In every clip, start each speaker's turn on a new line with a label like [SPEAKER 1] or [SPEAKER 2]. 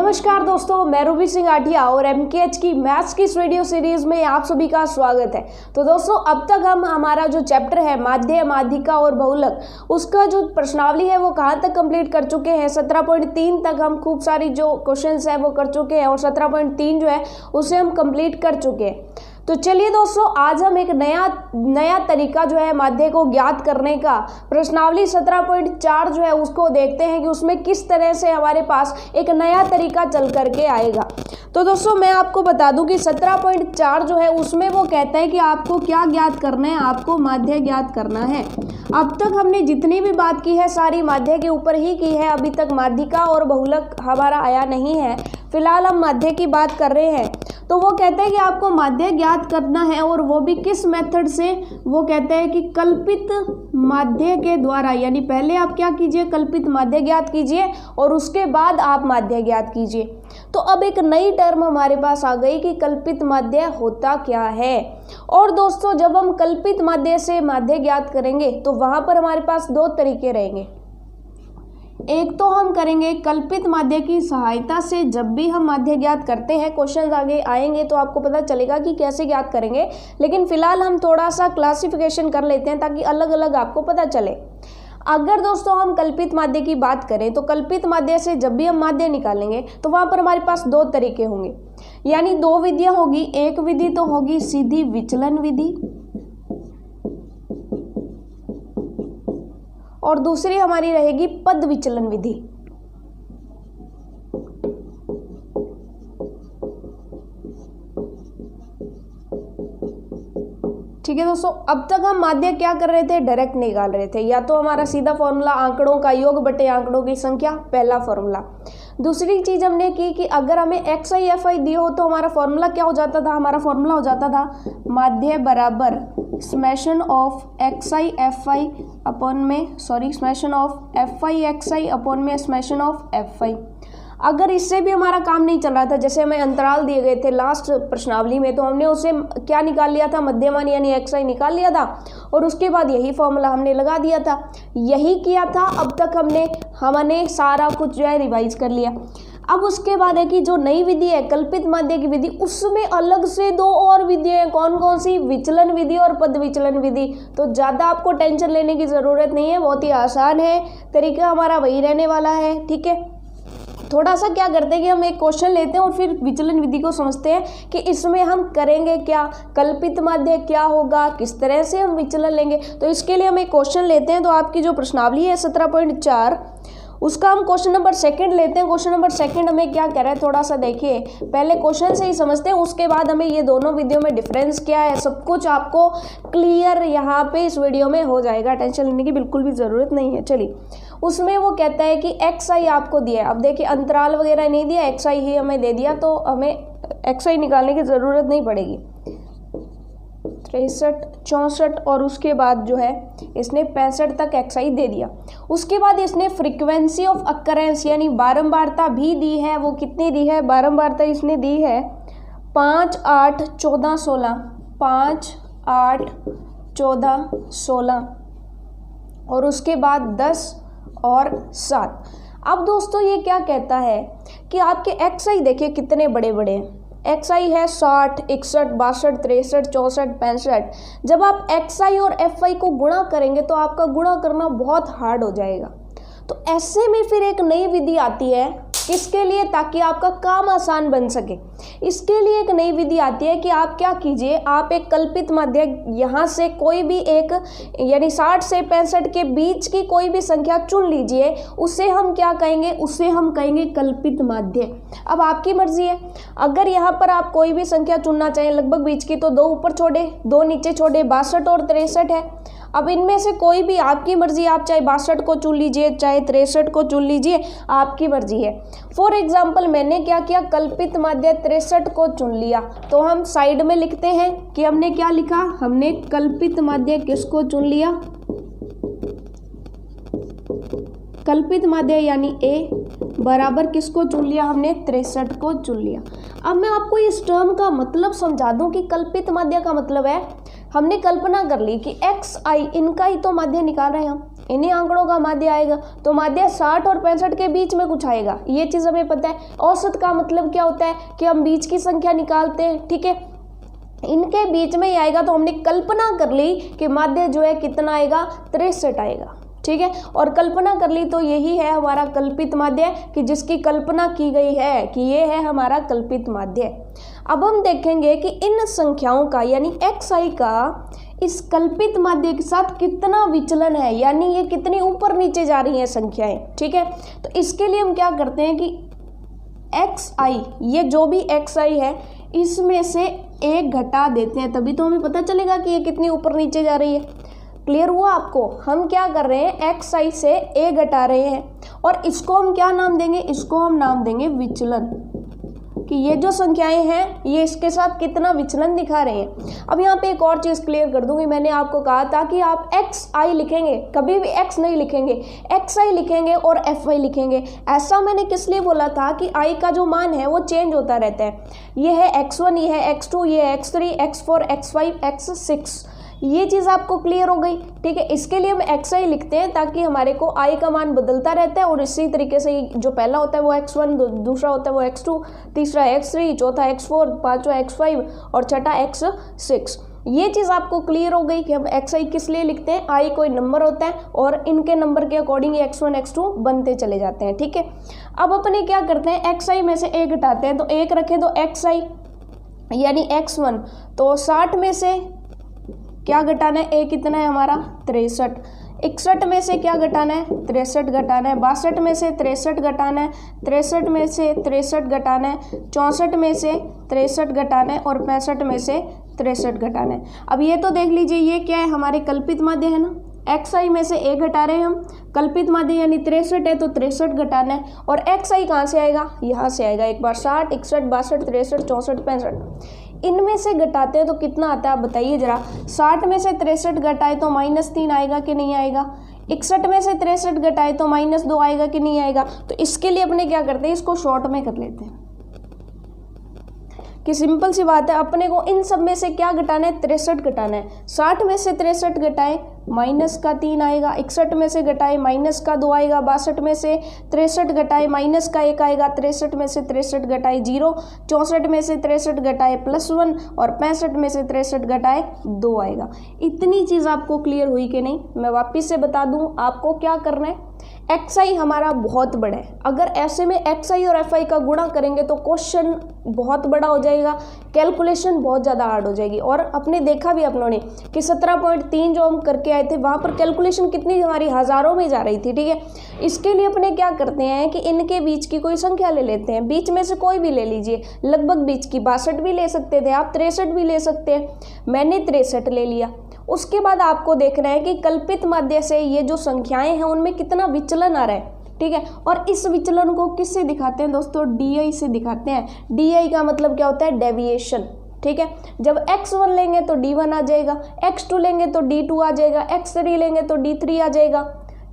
[SPEAKER 1] नमस्कार दोस्तों, मैं रूबी सिंह आठिया और एमकेएच की मैथ्स की इस वीडियो सीरीज में आप सभी का स्वागत है। तो दोस्तों, अब तक हम हमारा जो चैप्टर है माध्य, माध्यिका और बहुलक, उसका जो प्रश्नावली है वो कहाँ तक कंप्लीट कर चुके हैं। 17.3 तक हम खूब सारी जो क्वेश्चंस है वो कर चुके हैं और 17.3 जो है उसे हम कंप्लीट कर चुके हैं। तो चलिए दोस्तों, आज हम एक नया तरीका जो है माध्य को ज्ञात करने का, प्रश्नावली 17.4 जो है उसको देखते हैं कि उसमें किस तरह से हमारे पास एक नया तरीका चल करके आएगा। तो दोस्तों, मैं आपको बता दूं कि 17.4 जो है उसमें वो कहता है कि आपको क्या ज्ञात करना है, आपको माध्य ज्ञात करना है। अब तक हमने जितनी भी बात की है सारी माध्य के ऊपर ही की है, अभी तक माध्यिका और बहुलक हमारा आया नहीं है। फिलहाल हम माध्य की बात कर रहे हैं। तो वो कहते हैं कि आपको माध्य ज्ञात करना है और वो भी किस मेथड से। वो कहते हैं कि कल्पित माध्य के द्वारा, यानी पहले आप क्या कीजिए, कल्पित माध्य ज्ञात कीजिए और उसके बाद आप माध्य ज्ञात कीजिए। तो अब एक नई टर्म हमारे पास आ गई कि कल्पित माध्य होता क्या है। और दोस्तों, जब हम कल्पित माध्य से माध्य ज्ञात करेंगे तो वहां पर हमारे पास दो तरीके रहेंगे। एक तो हम करेंगे कल्पित माध्य की सहायता से। जब भी हम माध्य ज्ञात करते हैं, क्वेश्चन आगे आएंगे तो आपको पता चलेगा कि कैसे ज्ञात करेंगे, लेकिन फिलहाल हम थोड़ा सा क्लासिफिकेशन कर लेते हैं ताकि अलग अलग आपको पता चले। अगर दोस्तों हम कल्पित माध्य की बात करें तो कल्पित माध्य से जब भी हम माध्य निकालेंगे तो वहां पर हमारे पास दो तरीके होंगे, यानी दो विधियां होगी। एक विधि तो होगी सीधी विचलन विधि और दूसरी हमारी रहेगी पद विचलन विधि। ठीक है दोस्तों, अब तक हम माध्य क्या कर रहे थे, डायरेक्ट निकाल रहे थे, या तो हमारा सीधा फॉर्मूला आंकड़ों का योग बटे आंकड़ों की संख्या, पहला फॉर्मूला। दूसरी चीज हमने की कि अगर हमें एक्स आई एफ आई दिए हो तो हमारा फॉर्मूला क्या हो जाता था, हमारा फॉर्मूला हो जाता था माध्य बराबर summation of x i f i upon में summation of f i x i upon में स्मैशन ऑफ एफ आई। अगर इससे भी हमारा काम नहीं चल रहा था, जैसे हमें अंतराल दिए गए थे लास्ट प्रश्नावली में, तो हमने उसे क्या निकाल लिया था, मध्यमान यानी एक्स आई निकाल लिया था और उसके बाद यही फॉर्मूला हमने लगा दिया था। यही किया था अब तक हमने सारा कुछ जो है रिवाइज कर लिया। अब उसके बाद है कि जो नई विधि है कल्पित माध्य की विधि, उसमें अलग से दो और विधि है। कौन कौन सी, विचलन विधि और पद विचलन विधि। तो ज़्यादा आपको टेंशन लेने की ज़रूरत नहीं है, बहुत ही आसान है, तरीका हमारा वही रहने वाला है। ठीक है, थोड़ा सा क्या करते हैं कि हम एक क्वेश्चन लेते हैं और फिर विचलन विधि को समझते हैं कि इसमें हम करेंगे क्या, कल्पित माध्य क्या होगा, किस तरह से हम विचलन लेंगे। तो इसके लिए हम एक क्वेश्चन लेते हैं। तो आपकी जो प्रश्नावली है 17.4, उसका हम क्वेश्चन नंबर 2 लेते हैं। क्वेश्चन नंबर 2 हमें क्या कह रहा है, थोड़ा सा देखिए, पहले क्वेश्चन से ही समझते हैं, उसके बाद हमें ये दोनों वीडियो में डिफरेंस क्या है सब कुछ आपको क्लियर यहाँ पे इस वीडियो में हो जाएगा। टेंशन लेने की बिल्कुल भी ज़रूरत नहीं है। चलिए, उसमें वो कहता है कि एक्स आई आपको दिया है। अब देखिए, अंतराल वगैरह नहीं दिया, एक्स आई ही हमें दे दिया, तो हमें एक्स आई निकालने की ज़रूरत नहीं पड़ेगी। 63, 64 और उसके बाद जो है इसने 65 तक एक्स आई दे दिया। उसके बाद इसने फ्रीक्वेंसी ऑफ अकरेंस यानी बारंबारता भी दी है। वो कितनी दी है, बारंबारता इसने दी है 5, 8, 14, 16, 5, 8, 14, 16 और उसके बाद 10 और 7। अब दोस्तों ये क्या कहता है कि आपके एक्स आई देखिए कितने बड़े बड़े हैं। एक्स आई है 60, 61, 62, 63, 64, 65। जब आप एक्स आई और एफ आई को गुणा करेंगे तो आपका गुणा करना बहुत हार्ड हो जाएगा। तो ऐसे में फिर एक नई विधि आती है, किसके लिए, ताकि आपका काम आसान बन सके। इसके लिए एक नई विधि आती है कि आप क्या कीजिए, आप एक कल्पित माध्य यहाँ से कोई भी एक, यानी 60 से 65 के बीच की कोई भी संख्या चुन लीजिए। उसे हम क्या कहेंगे, उसे हम कहेंगे कल्पित माध्य। अब आपकी मर्जी है, अगर यहाँ पर आप कोई भी संख्या चुनना चाहें लगभग बीच की, तो 2 ऊपर छोड़े 2 नीचे छोड़े, 62 और 63 है। अब इनमें से कोई भी आपकी मर्जी, आप चाहे 62 को चुन लीजिए चाहे 63 को चुन लीजिए, आपकी मर्जी है। फॉर एग्जाम्पल मैंने क्या किया, कल्पित माध्य 63 को चुन लिया। तो हम साइड में लिखते हैं कि हमने क्या लिखा, हमने कल्पित माध्य किसको चुन लिया, कल्पित माध्य यानी ए बराबर किसको चुन लिया, हमने 63 को चुन लिया। अब मैं आपको इस टर्म का मतलब समझा दूं कि कल्पित माध्य का मतलब है, हमने कल्पना कर ली कि एक्स आई इनका ही तो माध्य निकाल रहे हैं हम, इन्हीं आंकड़ों का माध्य आएगा। तो माध्य 60 और 65 के बीच में कुछ आएगा, ये चीज़ हमें पता है। औसत का मतलब क्या होता है कि हम बीच की संख्या निकालते हैं, ठीक है, इनके बीच में ही आएगा। तो हमने कल्पना कर ली कि माध्य जो है कितना आएगा, 63 आएगा, ठीक है। और कल्पना कर ली तो यही है हमारा कल्पित माध्य, कि जिसकी कल्पना की गई है कि ये है हमारा कल्पित माध्य। अब हम देखेंगे कि इन संख्याओं का यानी xi का इस कल्पित माध्य के साथ कितना विचलन है, यानी ये कितनी ऊपर नीचे जा रही हैं संख्याएं, ठीक है। तो इसके लिए हम क्या करते हैं कि xi, ये जो भी xi है इसमें से एक घटा देते हैं, तभी तो हमें पता चलेगा कि ये कितनी ऊपर नीचे जा रही है। क्लियर हुआ आपको? हम क्या कर रहे हैं, xi से a घटा रहे हैं और इसको हम क्या नाम देंगे, इसको हम नाम देंगे विचलन, कि ये जो संख्याएं हैं ये इसके साथ कितना विचलन दिखा रहे हैं। अब यहाँ पे एक और चीज़ क्लियर कर दूंगी, मैंने आपको कहा था कि आप xi लिखेंगे, कभी भी x नहीं लिखेंगे, xi लिखेंगे और fy लिखेंगे। ऐसा मैंने किस लिए बोला था कि i का जो मान है वो चेंज होता रहता है। ये है x1, ये है x2, ये है x3, x4, x5, x6, ये चीज़ आपको क्लियर हो गई, ठीक है। इसके लिए हम xi लिखते हैं ताकि हमारे को i का मान बदलता रहता है और इसी तरीके से जो पहला होता है वो x1, दूसरा होता है वो x2, तीसरा x3, चौथा x4, पांचवा x5 और छठा x6। ये चीज़ आपको क्लियर हो गई कि हम xi किस लिए लिखते हैं, i कोई नंबर होता है और इनके नंबर के अकॉर्डिंग x1 x2 बनते चले जाते हैं, ठीक है। अब अपने क्या करते हैं, xi में से एक घटाते हैं, तो एक रखें तो xi यानी x1, तो 60 में से क्या घटाना है, a कितना है हमारा 63, 61 में से क्या घटाना है 63 घटाना है, 62 में से 63 घटाना है, 63 में से 63 घटाना है, 64 में से 63 घटाना है और 65 में से 63 घटाना है। अब ये तो देख लीजिए ये क्या है, हमारे कल्पित माध्य है ना, xi में से a घटा रहे हैं हम, कल्पित माध्य यानी 63 है तो 63 घटाना है और xi कहाँ से आएगा, यहाँ से आएगा। एक बार 60, 61, 62, 63, 64, 65 इनमें से घटाते हैं तो कितना आता है आप बताइए जरा। 60 में से 63 घटाए तो -3 आएगा कि नहीं आएगा, 61 में से 63 घटाए तो -2 आएगा कि नहीं आएगा। तो इसके लिए अपने क्या करते हैं, इसको शॉर्ट में कर लेते हैं कि सिंपल सी बात है, अपने को इन सब में से क्या घटाना है, 63 घटाना है। 60 में से 63 घटाए -3 आएगा, 61 में से घटाए -2 आएगा, 62 में से 63 घटाए -1 आएगा, 63 में से 63 घटाए 0, 64 में से 63 घटाए +1 और 65 में से 63 घटाए 2 आएगा। इतनी चीज़ आपको क्लियर हुई कि नहीं? मैं वापस से बता दूं आपको क्या करना है। xi हमारा बहुत बड़ा है, अगर ऐसे में xi और fi का गुणा करेंगे तो क्वेश्चन बहुत बड़ा हो जाएगा, कैलकुलेशन बहुत ज़्यादा हार्ड हो जाएगी। और अपने देखा भी अपनों ने कि 17.3 जो हम करके आए थे वहाँ पर कैलकुलेशन कितनी हमारी हज़ारों में जा रही थी, ठीक है। इसके लिए अपने क्या करते हैं कि इनके बीच की कोई संख्या ले लेते हैं, बीच में से कोई भी ले लीजिए, लगभग बीच की 62 भी ले सकते थे आप, 63 भी ले सकते हैं, मैंने 63 ले लिया। उसके बाद आपको देखना है कि कल्पित माध्य से ये जो संख्याएं हैं उनमें कितना विचलन आ रहा है, ठीक है। और इस विचलन को किससे दिखाते हैं दोस्तों, डी से दिखाते हैं। डी का मतलब क्या होता है, डेविएशन, ठीक है। जब x1 लेंगे तो d1 आ जाएगा, x2 लेंगे तो d2 आ जाएगा, x3 लेंगे तो d3 आ जाएगा,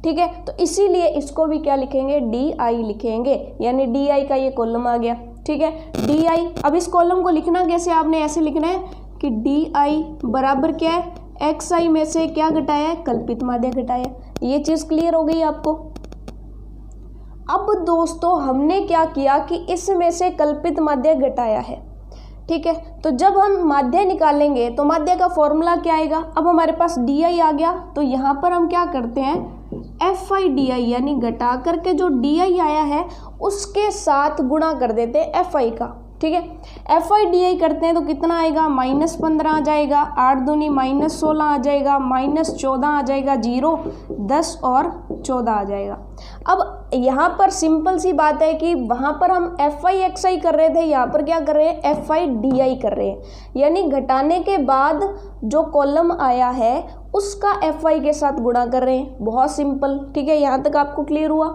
[SPEAKER 1] ठीक है। तो इसीलिए इसको भी क्या लिखेंगे, di लिखेंगे, यानी di का ये कॉलम आ गया, ठीक है। di, अब इस कॉलम को लिखना कैसे, आपने ऐसे लिखना है कि di बराबर क्या है, xi में से क्या घटाया है, कल्पित माध्य घटाया। ये चीज़ क्लियर हो गई आपको। अब दोस्तों हमने क्या किया कि इसमें से कल्पित माध्य घटाया है, ठीक है। तो जब हम माध्य निकालेंगे तो माध्य का फॉर्मूला क्या आएगा, अब हमारे पास di आ गया, तो यहाँ पर हम क्या करते हैं fi di यानी घटा करके जो di आया है उसके साथ गुणा कर देते हैं fi का, ठीक है। fi di करते हैं तो कितना आएगा, -15 आ जाएगा, 8 दूनी -16 आ जाएगा, -14 आ जाएगा, 0, 10 और 14 आ जाएगा। अब यहाँ पर सिंपल सी बात है कि वहाँ पर हम fi xi कर रहे थे, यहाँ पर क्या कर रहे हैं, fi di कर रहे हैं, यानी घटाने के बाद जो कॉलम आया है उसका fi के साथ गुणा कर रहे हैं। बहुत सिंपल, ठीक है। यहाँ तक आपको क्लियर हुआ।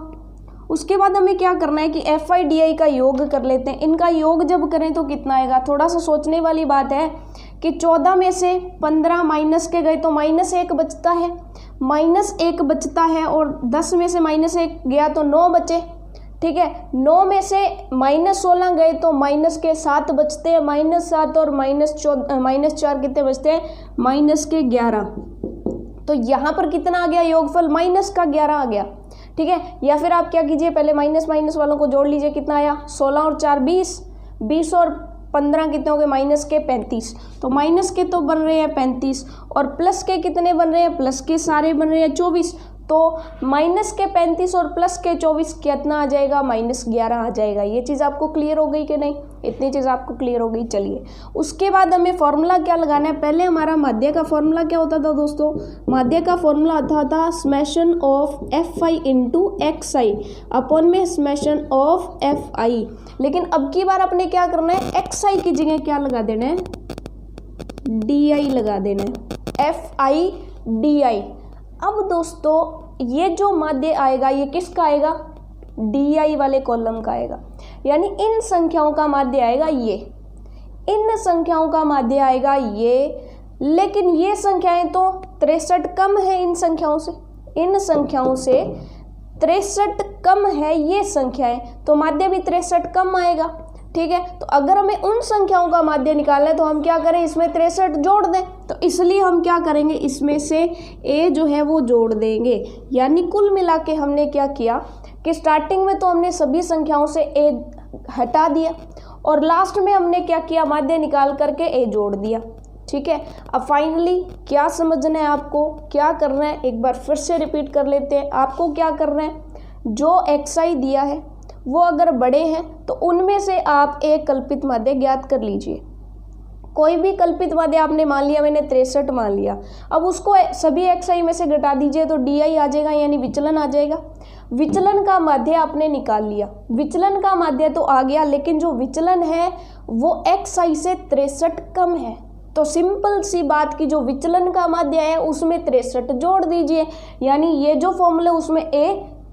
[SPEAKER 1] उसके बाद हमें क्या करना है कि fi di का योग कर लेते हैं। इनका योग जब करें तो कितना आएगा, थोड़ा सा सोचने वाली बात है कि 14 में से 15 माइनस के गए तो -1 बचता है, -1 बचता है, और 10 में से -1 गया तो 9 बचे, ठीक है। 9 में से -16 गए तो -7 बचते हैं, -7 और -4 कितने बचते हैं, -11, तो यहाँ पर कितना आ गया योगफल, माइनस का 11 आ गया, ठीक है। या फिर आप क्या कीजिए, पहले माइनस माइनस वालों को जोड़ लीजिए, कितना आया 16 और 4 20, 20 और 15 कितने हो गए, माइनस के 35। तो माइनस के तो बन रहे हैं 35 और प्लस के कितने बन रहे हैं, प्लस के सारे बन रहे हैं 24। तो माइनस के 35 और प्लस के 24 कितना आ जाएगा, -11 आ जाएगा। ये चीज़ आपको क्लियर हो गई कि नहीं, इतनी चीज़ आपको क्लियर हो गई। चलिए उसके बाद हमें फॉर्मूला क्या लगाना है, पहले हमारा माध्य का फॉर्मूला क्या होता था दोस्तों, माध्य का फॉर्मूला आता था summation of Fi into XI upon में समेशन ऑफ Fi। लेकिन अब की बार अपने क्या करना है, XI की जगह क्या लगा देना है, DI लगा देना है, Fi DI। अब दोस्तों ये जो माध्य आएगा ये किसका आएगा, DI वाले कॉलम का आएगा, यानी इन संख्याओं का माध्य आएगा ये, इन संख्याओं का माध्य आएगा ये। लेकिन ये संख्याएं तो 63 कम है इन संख्याओं से, इन संख्याओं से 63 कम है ये संख्याएं, तो माध्य भी 63 कम आएगा, ठीक है। तो अगर हमें उन संख्याओं का माध्य निकालना है तो हम क्या करें, इसमें 63 जोड़ दें। तो इसलिए हम क्या करेंगे, इसमें से a जो है वो जोड़ देंगे। यानी कुल मिला के हमने क्या किया कि स्टार्टिंग में तो हमने सभी संख्याओं से a हटा दिया और लास्ट में हमने क्या किया, माध्य निकाल करके a जोड़ दिया, ठीक है। अब फाइनली क्या समझना है आपको, क्या करना है, एक बार फिर से रिपीट कर लेते हैं। आपको क्या करना है, जो XI दिया है वो अगर बड़े हैं तो उनमें से आप एक कल्पित माध्य ज्ञात कर लीजिए। कोई भी कल्पित माध्य आपने मान लिया, मैंने 63 मान लिया, अब उसको सभी XI में से घटा दीजिए तो DI आ जाएगा, यानी विचलन आ जाएगा। विचलन का माध्य आपने निकाल लिया, विचलन का माध्य तो आ गया, लेकिन जो विचलन है वो XI से 63 कम है। तो सिंपल सी बात की, जो विचलन का माध्य है उसमें 63 जोड़ दीजिए, यानी ये जो फॉर्मूला उसमें a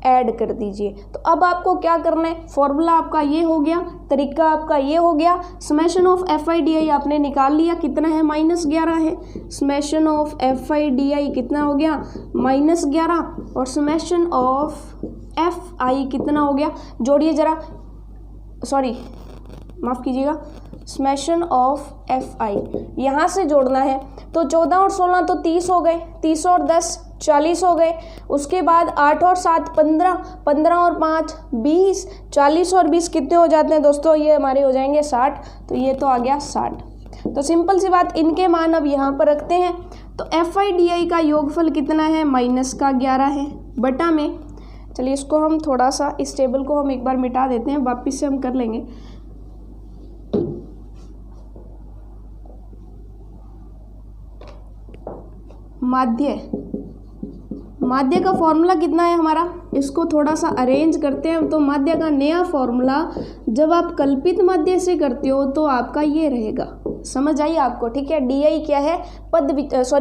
[SPEAKER 1] ऐड कर दीजिए। तो अब आपको क्या करना है, फॉर्मूला आपका ये हो गया, तरीका आपका ये हो गया। समेशन ऑफ Fi DI आपने निकाल लिया, कितना है, -11 है। समेशन ऑफ Fi DI कितना हो गया, -11, और समेशन ऑफ Fi कितना हो गया, जोड़िए जरा, सॉरी माफ़ कीजिएगा, समेशन ऑफ Fi यहाँ से जोड़ना है। तो 14 और 16 तो 30 हो गए, 30 और 10 40 हो गए। उसके बाद 8 और 7 15, 15 और 5 20, 40 और 20 कितने हो जाते हैं दोस्तों, ये हमारे हो जाएंगे 60। तो ये तो आ गया 60। तो सिंपल सी बात, इनके मान अब यहाँ पर रखते हैं। तो Fi DI का योगफल कितना है, -11 है बटा में, चलिए इसको हम थोड़ा सा, इस टेबल को हम एक बार मिटा देते हैं, वापिस से हम कर लेंगे। माध्य का फॉर्मूला कितना है हमारा, इसको थोड़ा सा अरेंज करते हैं। तो माध्य का नया फॉर्मूला जब आप कल्पित माध्य से करते हो तो आपका ये रहेगा, समझ आई आपको, ठीक है। DI क्या है,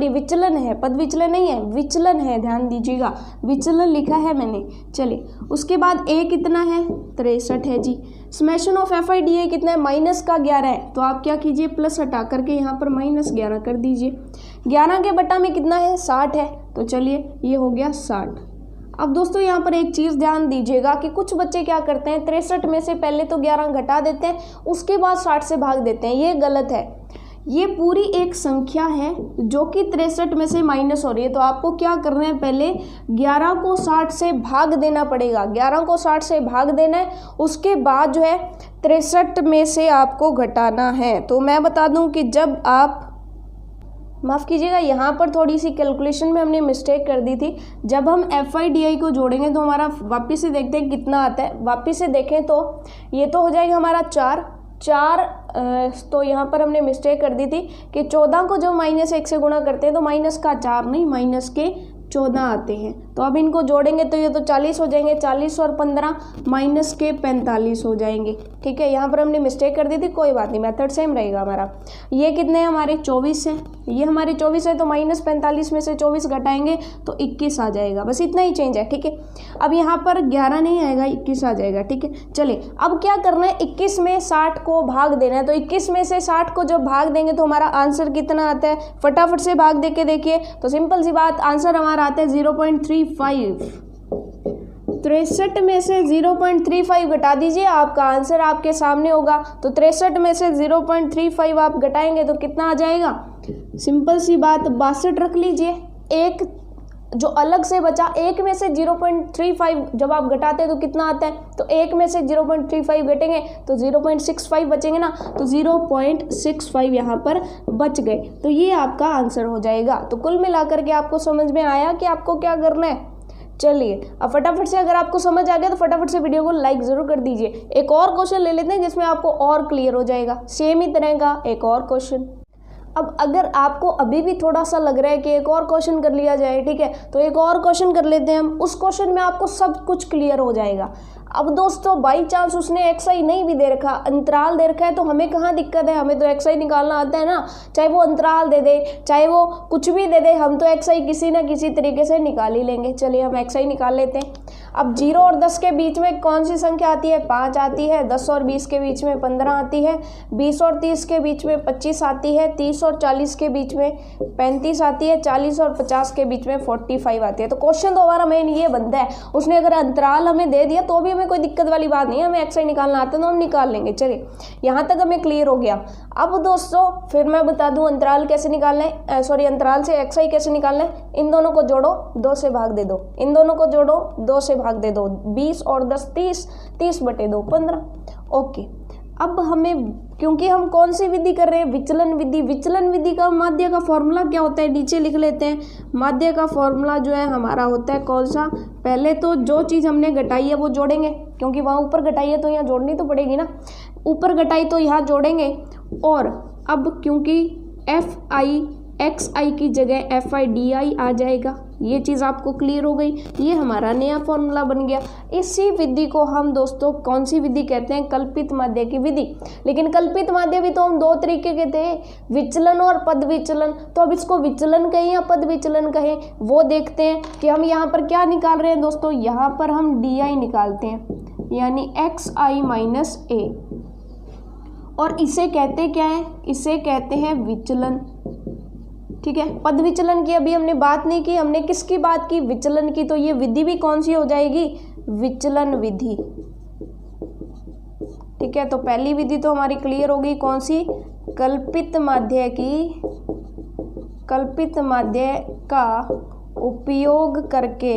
[SPEAKER 1] विचलन है, पद विचलन नहीं है, विचलन है, ध्यान दीजिएगा, विचलन लिखा है मैंने। चलिए उसके बाद a कितना है, 63 है जी। समेशन ऑफ Fi DI कितना है, -11 है, तो आप क्या कीजिए, प्लस हटा करके यहाँ पर -11 कर दीजिए। 11 के बटा में कितना है, 60 है, तो चलिए ये हो गया 60। अब दोस्तों यहाँ पर एक चीज़ ध्यान दीजिएगा कि कुछ बच्चे क्या करते हैं, 63 में से पहले तो 11 घटा देते हैं, उसके बाद 60 से भाग देते हैं, ये गलत है। ये पूरी एक संख्या है जो कि 63 में से माइनस हो रही है, तो आपको क्या करना है, पहले 11 को 60 से भाग देना पड़ेगा, 11 को 60 से भाग देना है, उसके बाद जो है 63 में से आपको घटाना है। तो मैं बता दूं कि जब आप, माफ़ कीजिएगा, यहाँ पर थोड़ी सी कैलकुलेशन में हमने मिस्टेक कर दी थी। जब हम Fi DI को जोड़ेंगे तो हमारा, वापस से देखते हैं कितना आता है, वापस से देखें तो ये तो हो जाएगा हमारा 4। तो यहाँ पर हमने मिस्टेक कर दी थी कि 14 को जब -1 से गुणा करते हैं तो माइनस का 4 नहीं, माइनस के 14 आते हैं। तो अब इनको जोड़ेंगे तो ये तो 40 हो जाएंगे, 40 और 15 माइनस के 45 हो जाएंगे, ठीक है। यहाँ पर हमने मिस्टेक कर दी थी, कोई बात नहीं, मेथड सेम रहेगा हमारा। ये कितने हैं हमारे, 24 हैं, ये हमारे 24 है, तो -45 में से 24 घटाएंगे तो 21 आ जाएगा, बस इतना ही चेंज है, ठीक है। अब यहाँ पर 11 नहीं आएगा, 21 आ जाएगा, ठीक है। चलिए अब क्या करना है, 21 में 60 को भाग देना है। तो 21 में से 60 को जब भाग देंगे तो हमारा आंसर कितना आता है, फटाफट से भाग दे के देखिए। तो सिंपल सी बात, आंसर हमारा आता है 0.35। 63 में से 0.35 घटा दीजिए, आपका आंसर आपके सामने होगा। तो 63 में से 0.35 आप घटाएंगे तो कितना आ जाएगा, सिंपल सी बात 62 रख लीजिए। एक जो अलग से बचा, एक में से 0.35 जब आप घटाते हैं तो कितना आता है, तो एक में से 0.35 घटेंगे तो 0.65 बचेंगे ना, तो 0.65 यहाँ पर बच गए। तो ये आपका आंसर हो जाएगा। तो कुल मिलाकर के आपको समझ में आया कि आपको क्या करना है। चलिए अब फटाफट से, अगर आपको समझ आ गया तो फटाफट से वीडियो को लाइक ज़रूर कर दीजिए। एक और क्वेश्चन ले लेते हैं जिसमें आपको और क्लियर हो जाएगा। सेम ही तरह का एक और क्वेश्चन। अब अगर आपको अभी भी थोड़ा सा लग रहा है कि एक और क्वेश्चन कर लिया जाए, ठीक है, तो एक और क्वेश्चन कर लेते हैं हम। उस क्वेश्चन में आपको सब कुछ क्लियर हो जाएगा। अब दोस्तों बाई चांस उसने एक्सआई नहीं भी दे रखा, अंतराल दे रखा है, तो हमें कहाँ दिक्कत है, हमें तो एक्सआई निकालना आता है ना। चाहे वो अंतराल दे दे, चाहे वो कुछ भी दे दे, हम तो एक्सआई किसी ना किसी तरीके से निकाल ही लेंगे। चलिए हम एक्सआई निकाल लेते हैं। अब 0 और 10 के बीच में कौन सी संख्या आती है, 5 आती है। 10 और 20 के बीच में 15 आती है। 20 और 30 के बीच में 25 आती है। 30 और 40 के बीच में 35 आती है। 40 और 50 के बीच में 45 आती है। तो क्वेश्चन तो हमारा मेन ये बनता है, उसने अगर अंतराल हमें दे दिया तो भी हमें कोई दिक्कत वाली बात नहीं है, हमें एक्सआई निकालना आता है तो हम निकाल लेंगे। चलिए यहाँ तक हमें क्लियर हो गया। अब दोस्तों फिर मैं बता दूं अंतराल कैसे निकालना है, सॉरी अंतराल से एक्सआई कैसे निकालना है। इन दोनों को जोड़ो, 2 से भाग दे दो। इन दोनों को जोड़ो, 2 से भाग दे दो। 20 और 10 30, 30 बटे 2 15। ओके, अब हमें, क्योंकि हम कौन सी विधि कर रहे हैं, विचलन विधि। विचलन विधि का माध्य का फॉर्मूला क्या होता है, नीचे लिख लेते हैं। माध्य का फॉर्मूला जो है हमारा होता है कौन सा, पहले तो जो चीज़ हमने घटाई है वो जोड़ेंगे, क्योंकि वहाँ ऊपर घटाई है तो यहाँ जोड़नी तो पड़ेगी ना। ऊपर घटाई तो यहाँ जोड़ेंगे। और अब क्योंकि XI की जगह FIDI आ जाएगा, ये चीज़ आपको क्लियर हो गई। ये हमारा नया फॉर्मूला बन गया। इसी विधि को हम दोस्तों कौन सी विधि कहते हैं, कल्पित माध्य की विधि। लेकिन कल्पित माध्य भी तो हम 2 तरीके के थे, विचलन और पद विचलन। तो अब इसको विचलन कहें या पद विचलन कहें, वो देखते हैं कि हम यहाँ पर क्या निकाल रहे हैं दोस्तों। यहाँ पर हम DI निकालते हैं, यानी XI माइनस A। और इसे कहते क्या है, इसे कहते हैं विचलन। ठीक है, पद विचलन की अभी हमने बात नहीं की, हमने किसकी बात की, विचलन की। तो ये विधि भी कौन सी हो जाएगी, विचलन विधि। ठीक है, तो पहली विधि तो हमारी क्लियर हो गई, कौन सी, कल्पित माध्य की, कल्पित माध्य का उपयोग करके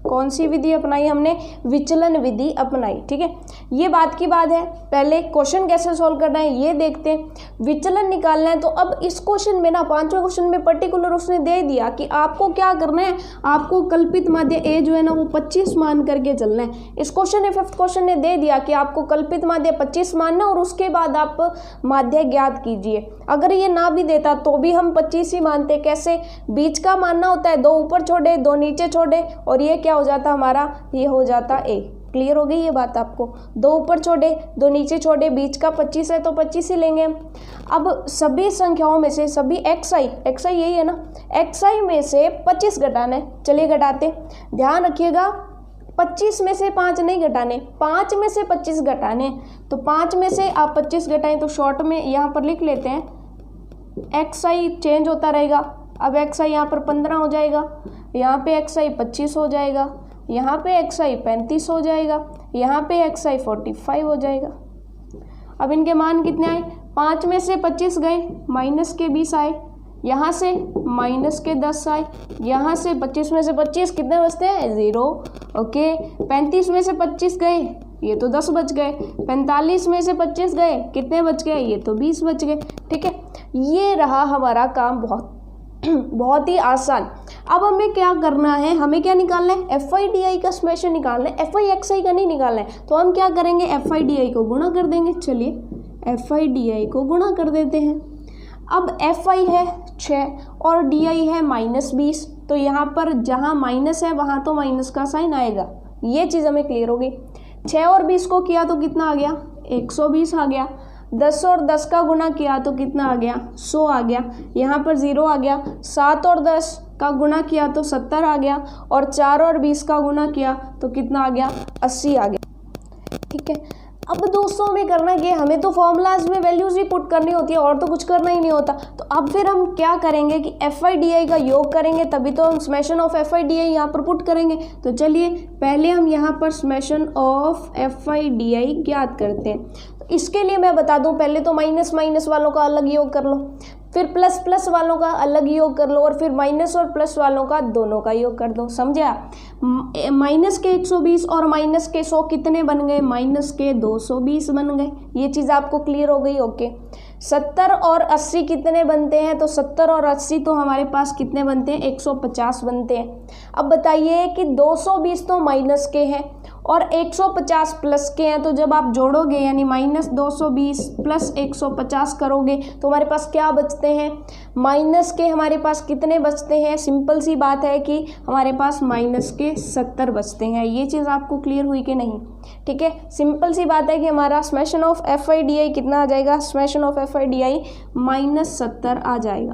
[SPEAKER 1] कौन सी विधि अपनाई हमने, विचलन विधि अपनाई। ठीक है, ये बात की बात है। पहले क्वेश्चन कैसे सॉल्व करना है ये देखते हैं। विचलन निकालना है तो अब इस क्वेश्चन में ना, 5वें क्वेश्चन में पर्टिकुलर उसने दे दिया कि आपको क्या करना है, आपको कल्पित माध्य A जो है ना वो 25 मान करके चलना है। इस क्वेश्चन ने, 5th क्वेश्चन ने दे दिया कि आपको कल्पित माध्य 25 मानना और उसके बाद आप माध्य ज्ञात कीजिए। अगर ये ना भी देता तो भी हम 25 ही मानते। कैसे, बीच का मानना होता है, 2 ऊपर छोड़े 2 नीचे छोड़े, और ये क्या हो जाता हमारा, ये हो जाता A। क्लियर हो गई ये बात आपको, 2 ऊपर छोड़े 2 नीचे छोड़े, बीच का 25 है तो 25 ही लेंगे हम। अब सभी संख्याओं में से, सभी XI यही है ना, XI में से 25 घटाना है। चलिए घटाते, ध्यान रखिएगा 25 में से 5 नहीं घटाने, 5 में से 25 घटाने। तो 5 में से आप 25 घटाएं तो शॉर्ट में यहाँ पर लिख लेते हैं, XI चेंज होता रहेगा। अब XI यहाँ पर 15 हो जाएगा, यहाँ पे XI 25 हो जाएगा, यहाँ पे XI 35 हो जाएगा, यहाँ पे XI 45 हो जाएगा। अब इनके मान कितने आए, 5 में से 25 गए, माइनस के 20 आए, यहाँ से माइनस के 10 आए, यहाँ से 25 में से 25 कितने बचते हैं, 0। ओके, 35 में से 25 गए, ये तो 10 बच गए। 45 में से 25 गए, कितने बच गए, ये तो 20 बच गए। ठीक है, ये रहा हमारा काम, बहुत ही आसान। अब हमें क्या करना है, हमें क्या निकालना है, FIDI का समेशन निकालना है, FIXI का नहीं निकालना है। तो हम क्या करेंगे, FIDI को गुणा कर देंगे। चलिए FIDI को गुणा कर देते हैं। अब FI है 6 और DI है -20, तो यहाँ पर जहाँ माइनस है वहाँ तो माइनस का साइन आएगा। ये चीज़ हमें क्लियर हो गई। 6 और 20 को किया तो कितना आ गया, 120 आ गया। 10 और 10 का गुणा किया तो कितना आ गया, 100 आ गया। यहाँ पर 0 आ गया। 7 और 10 का गुणा किया तो 70 आ गया, और 4 और 20 का गुणा किया तो कितना आ गया, 80 आ गया। ठीक है, अब दोस्तों में करना कि हमें तो फॉर्मूलाज में वैल्यूज ही पुट करनी होती है और तो कुछ करना ही नहीं होता। तो अब फिर हम क्या करेंगे कि FIDI का योग करेंगे, तभी तो हम समेशन ऑफ FIDI यहाँ पर पुट करेंगे। तो चलिए पहले हम यहाँ पर समेशन ऑफ FIDI ज्ञात करते हैं। तो इसके लिए मैं बता दूं, पहले तो माइनस माइनस वालों का अलग योग कर लो, फिर प्लस प्लस वालों का अलग योग कर लो और फिर माइनस और प्लस वालों का दोनों का योग कर दो, समझा। माइनस के 120 और माइनस के 100 कितने बन गए, माइनस के 220 बन गए। ये चीज़ आपको क्लियर हो गई, ओके। 70 और 80 कितने बनते हैं, तो 70 और 80 तो हमारे पास कितने बनते हैं, 150 बनते हैं। अब बताइए कि 220 तो माइनस के हैं और 150 प्लस के हैं, तो जब आप जोड़ोगे यानी माइनस 220 प्लस 150 करोगे तो हमारे पास क्या बचते हैं, माइनस के हमारे पास कितने बचते हैं, सिंपल सी बात है कि हमारे पास माइनस के 70 बचते हैं। ये चीज़ आपको क्लियर हुई कि नहीं, ठीक है। सिंपल सी बात है कि हमारा समेशन ऑफ FIDI कितना आ जाएगा, समेशन ऑफ FIDI -70 आ जाएगा।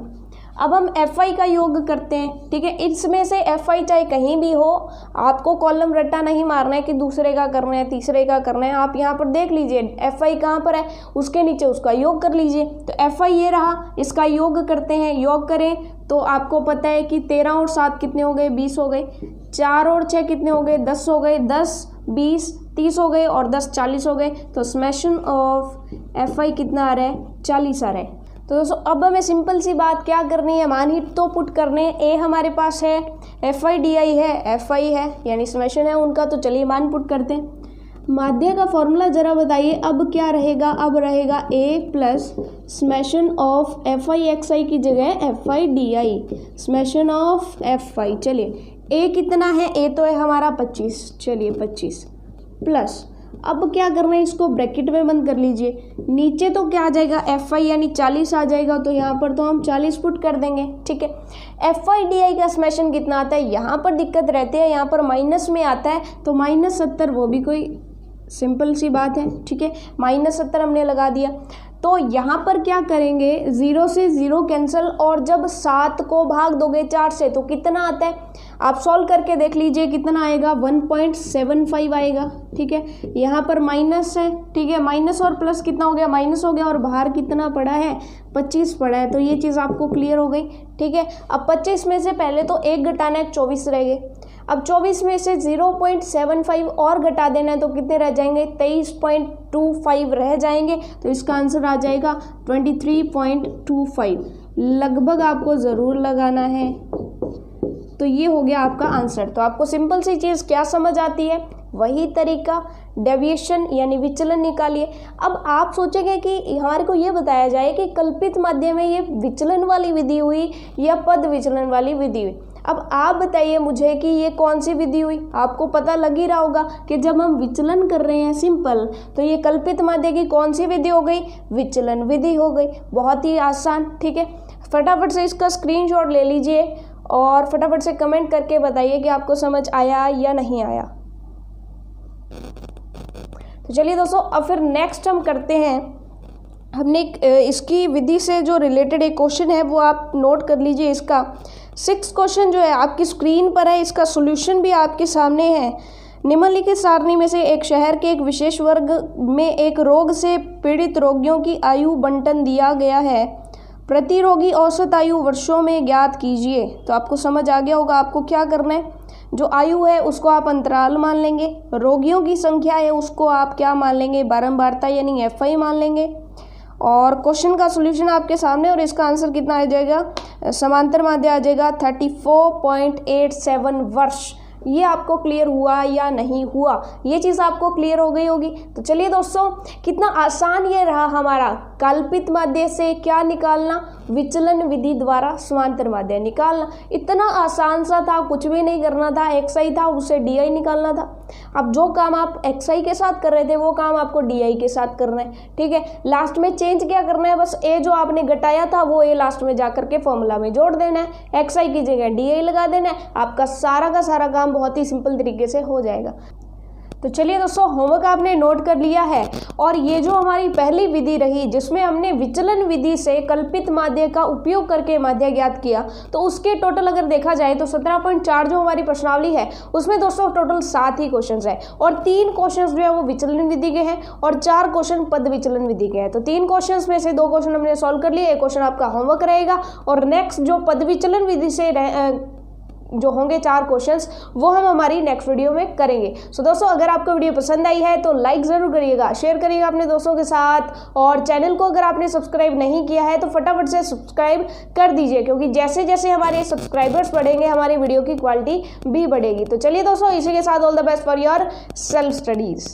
[SPEAKER 1] अब हम FI का योग करते हैं, ठीक है। इसमें से FI चाहे कहीं भी हो, आपको कॉलम रट्टा नहीं मारना है कि दूसरे का करना है तीसरे का करना है। आप यहाँ पर देख लीजिए FI कहाँ पर है, उसके नीचे उसका योग कर लीजिए। तो FI ये रहा, इसका योग करते हैं। योग करें तो आपको पता है कि 13 और 7 कितने हो गए, 20 हो गए। 4 और 6 कितने हो गए, 10 हो गए। 10 20 30 हो गए और 10 40 हो गए। तो समेशन ऑफ FI कितना आ रहा है, 40 आ रहा है। तो दोस्तों अब हमें सिंपल सी बात क्या करनी है, मान ही तो पुट करने। ए हमारे पास है, FIDI है, FI है, यानी समेशन है उनका। तो चलिए मान पुट करते हैं। माध्य का फॉर्मूला जरा बताइए। अब क्या रहेगा, अब रहेगा A plus summation of FIXI की जगह FIDI, समेशन ऑफ FI। चलिए A कितना है, A तो है हमारा 25, चलिए 25 प्लस, अब क्या करना है, इसको ब्रैकेट में बंद कर लीजिए। नीचे तो क्या आ जाएगा, FI यानी 40 आ जाएगा, तो यहाँ पर तो हम 40 पुट कर देंगे, ठीक है। FIDI का समेशन कितना आता है, यहाँ पर दिक्कत रहती है, यहाँ पर माइनस में आता है, तो -70, वो भी कोई सिंपल सी बात है, ठीक है। -70 हमने लगा दिया। तो यहाँ पर क्या करेंगे, 0 से 0 कैंसिल, और जब 7 को भाग दोगे 4 से तो कितना आता है, आप सॉल्व करके देख लीजिए कितना आएगा, 1.75 आएगा, ठीक है। यहाँ पर माइनस है, ठीक है, माइनस और प्लस कितना हो गया, माइनस हो गया, और बाहर कितना पड़ा है, 25 पड़ा है। तो ये चीज़ आपको क्लियर हो गई, ठीक है। अब 25 में से पहले तो 1 घटाना है, 24 रह गए। अब 24 में से 0.75 और घटा देना है, तो कितने रह जाएंगे, 23.25 रह जाएंगे। तो इसका आंसर आ जाएगा 23.25। लगभग आपको ज़रूर लगाना है। तो ये हो गया आपका आंसर। तो आपको सिंपल सी चीज़ क्या समझ आती है, वही तरीका, डेविएशन यानी विचलन निकालिए। अब आप सोचेंगे कि हमारे को ये बताया जाए कि कल्पित माध्य में ये विचलन वाली विधि हुई या पद विचलन वाली विधि हुई। अब आप बताइए मुझे कि ये कौन सी विधि हुई। आपको पता लग ही रहा होगा कि जब हम विचलन कर रहे हैं सिंपल, तो ये कल्पित माध्य की कौन सी विधि हो गई, विचलन विधि हो गई। बहुत ही आसान, ठीक है। फटाफट से इसका स्क्रीनशॉट ले लीजिए और फटाफट से कमेंट करके बताइए कि आपको समझ आया या नहीं आया। तो चलिए दोस्तों, अब फिर नेक्स्ट हम करते हैं। हमने इसकी विधि से जो रिलेटेड एक क्वेश्चन है वो आप नोट कर लीजिए। इसका 6 क्वेश्चन जो है आपकी स्क्रीन पर है, इसका सॉल्यूशन भी आपके सामने है। निम्नलिखित सारणी में से एक शहर के एक विशेष वर्ग में एक रोग से पीड़ित रोगियों की आयु बंटन दिया गया है। प्रति रोगी औसत आयु वर्षों में ज्ञात कीजिए। तो आपको समझ आ गया होगा आपको क्या करना है। जो आयु है उसको आप अंतराल मान लेंगे, रोगियों की संख्या है उसको आप क्या मान लेंगे, बारंबारता यानी FI मान लेंगे। और क्वेश्चन का सॉल्यूशन आपके सामने, और इसका आंसर कितना आ जाएगा, समांतर माध्य आ जाएगा 34.87 वर्ष। ये आपको क्लियर हुआ या नहीं हुआ, ये चीज़ आपको क्लियर हो गई होगी। तो चलिए दोस्तों, कितना आसान ये रहा हमारा कल्पित माध्य से क्या निकालना, विचलन विधि द्वारा समांतर माध्य निकालना। इतना आसान सा था, कुछ भी नहीं करना था। XI था उसे DI निकालना था। अब जो काम आप XI के साथ कर रहे थे वो काम आपको DI के साथ करना है, ठीक है। लास्ट में चेंज क्या करना है, बस A जो आपने घटाया था वो A लास्ट में जाकर के फॉर्मूला में जोड़ देना है, XI की जगह DI लगा देना है। आपका सारा का सारा काम बहुत ही सिंपल तरीके से हो जाएगा। तो चलिए दोस्तों, होमवर्क आपने नोट कर लिया है। और ये जो हमारी पहली विधि रही जिसमें हमने विचलन विधि से कल्पित माध्य का उपयोग करके माध्य ज्ञात किया, तो उसके टोटल अगर देखा जाए तो 17.4 जो हमारी प्रश्नावली है उसमें दोस्तों टोटल 7 ही क्वेश्चन है। और 3 क्वेश्चन जो है वो विचलन विधि के हैं और 4 क्वेश्चन पद विचलन विधि के हैं। तो 3 क्वेश्चन में से 2 क्वेश्चन हमने सॉल्व कर लिए, एक क्वेश्चन आपका होमवर्क रहेगा। और नेक्स्ट जो पद विचलन विधि से जो होंगे 4 क्वेश्चंस वो हम हमारी नेक्स्ट वीडियो में करेंगे। सो दोस्तों अगर आपको वीडियो पसंद आई है तो लाइक ज़रूर करिएगा, शेयर करिएगा अपने दोस्तों के साथ, और चैनल को अगर आपने सब्सक्राइब नहीं किया है तो फटाफट से सब्सक्राइब कर दीजिए, क्योंकि जैसे जैसे हमारे सब्सक्राइबर्स बढ़ेंगे हमारी वीडियो की क्वालिटी भी बढ़ेगी। तो चलिए दोस्तों, इसी के साथ all the best for your self studies.